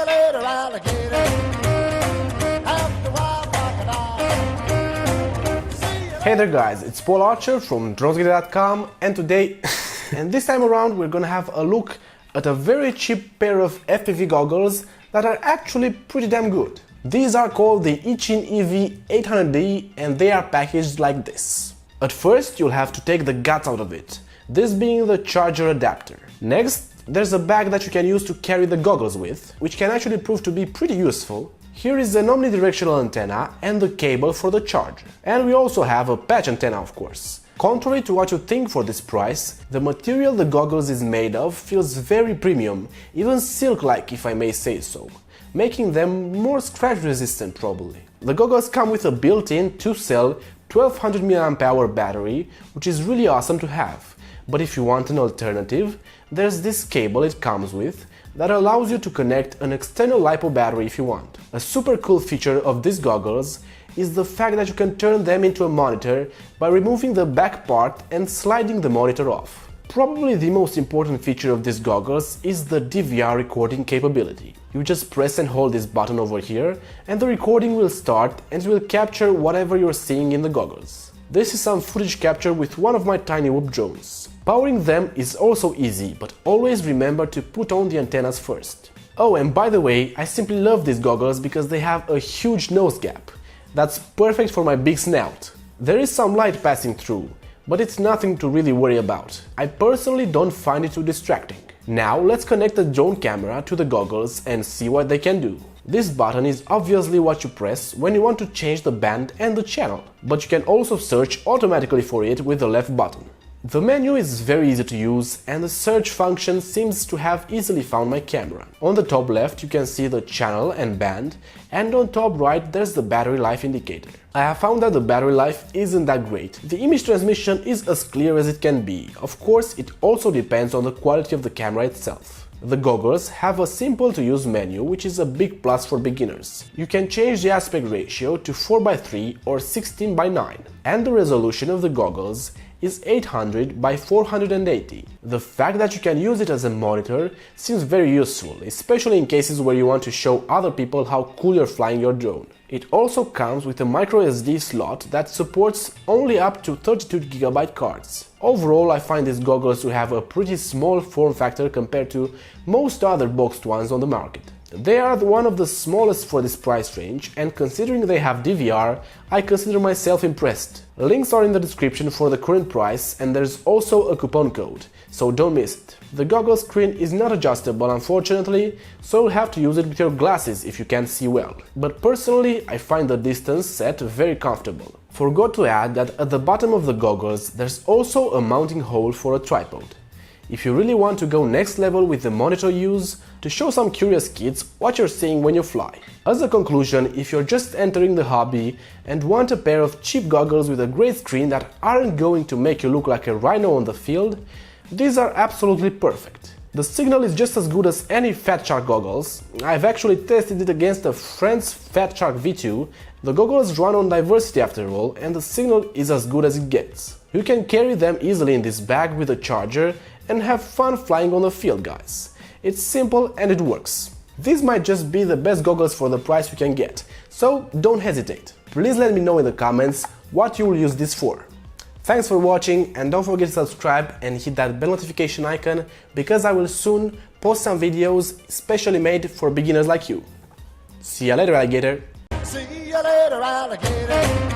later, alligator. After a while, crocodile. Hey there guys, it's Paul Archer from dronesgetter.com, and today, and this time around, we're gonna have a look at a very cheap pair of FPV goggles that are actually pretty damn good. These are called the Eachine EV800D and they are packaged like this. At first, you'll have to take the guts out of it, this being the charger adapter. Next, there's a bag that you can use to carry the goggles with, which can actually prove to be pretty useful. Here is an omnidirectional antenna and the cable for the charger. And we also have a patch antenna, of course. Contrary to what you think for this price, the material the goggles is made of feels very premium, even silk-like if I may say so, making them more scratch resistant probably. The goggles come with a built-in 2-cell 1200 mAh battery, which is really awesome to have. But if you want an alternative, there's this cable it comes with that allows you to connect an external LiPo battery if you want. A super cool feature of these goggles is the fact that you can turn them into a monitor by removing the back part and sliding the monitor off. Probably the most important feature of these goggles is the DVR recording capability. You just press and hold this button over here and the recording will start and it will capture whatever you're seeing in the goggles. This is some footage capture with one of my tiny whoop drones. Powering them is also easy, but always remember to put on the antennas first. Oh, and by the way, I simply love these goggles because they have a huge nose gap. That's perfect for my big snout. There is some light passing through, but it's nothing to really worry about. I personally don't find it too distracting. Now let's connect the drone camera to the goggles and see what they can do. This button is obviously what you press when you want to change the band and the channel, but you can also search automatically for it with the left button. The menu is very easy to use and the search function seems to have easily found my camera. On the top left you can see the channel and band, and on top right there's the battery life indicator. I have found that the battery life isn't that great. The image transmission is as clear as it can be. Of course, it also depends on the quality of the camera itself. The goggles have a simple to use menu, which is a big plus for beginners. You can change the aspect ratio to 4:3 or 16:9, and the resolution of the goggles is 800 by 480. The fact that you can use it as a monitor seems very useful, especially in cases where you want to show other people how cool you're flying your drone. It also comes with a microSD slot that supports only up to 32GB cards. Overall, I find these goggles to have a pretty small form factor compared to most other boxed ones on the market. They are one of the smallest for this price range, and considering they have DVR, I consider myself impressed. Links are in the description for the current price, and there's also a coupon code, so don't miss it. The goggle screen is not adjustable unfortunately, so you'll have to use it with your glasses if you can't see well. But personally, I find the distance set very comfortable. Forgot to add that at the bottom of the goggles there's also a mounting hole for a tripod. If you really want to go next level with the monitor use, to show some curious kids what you're seeing when you fly. As a conclusion, if you're just entering the hobby and want a pair of cheap goggles with a great screen that aren't going to make you look like a rhino on the field, these are absolutely perfect. The signal is just as good as any Fat Shark goggles. I've actually tested it against a friend's Fat Shark V2. The goggles run on Diversity after all, and the signal is as good as it gets. You can carry them easily in this bag with a charger and have fun flying on the field, guys. It's simple and it works. These might just be the best goggles for the price you can get, so don't hesitate. Please let me know in the comments what you will use this for. Thanks for watching, and don't forget to subscribe and hit that bell notification icon, because I will soon post some videos specially made for beginners like you. See ya later, alligator! See you later, alligator.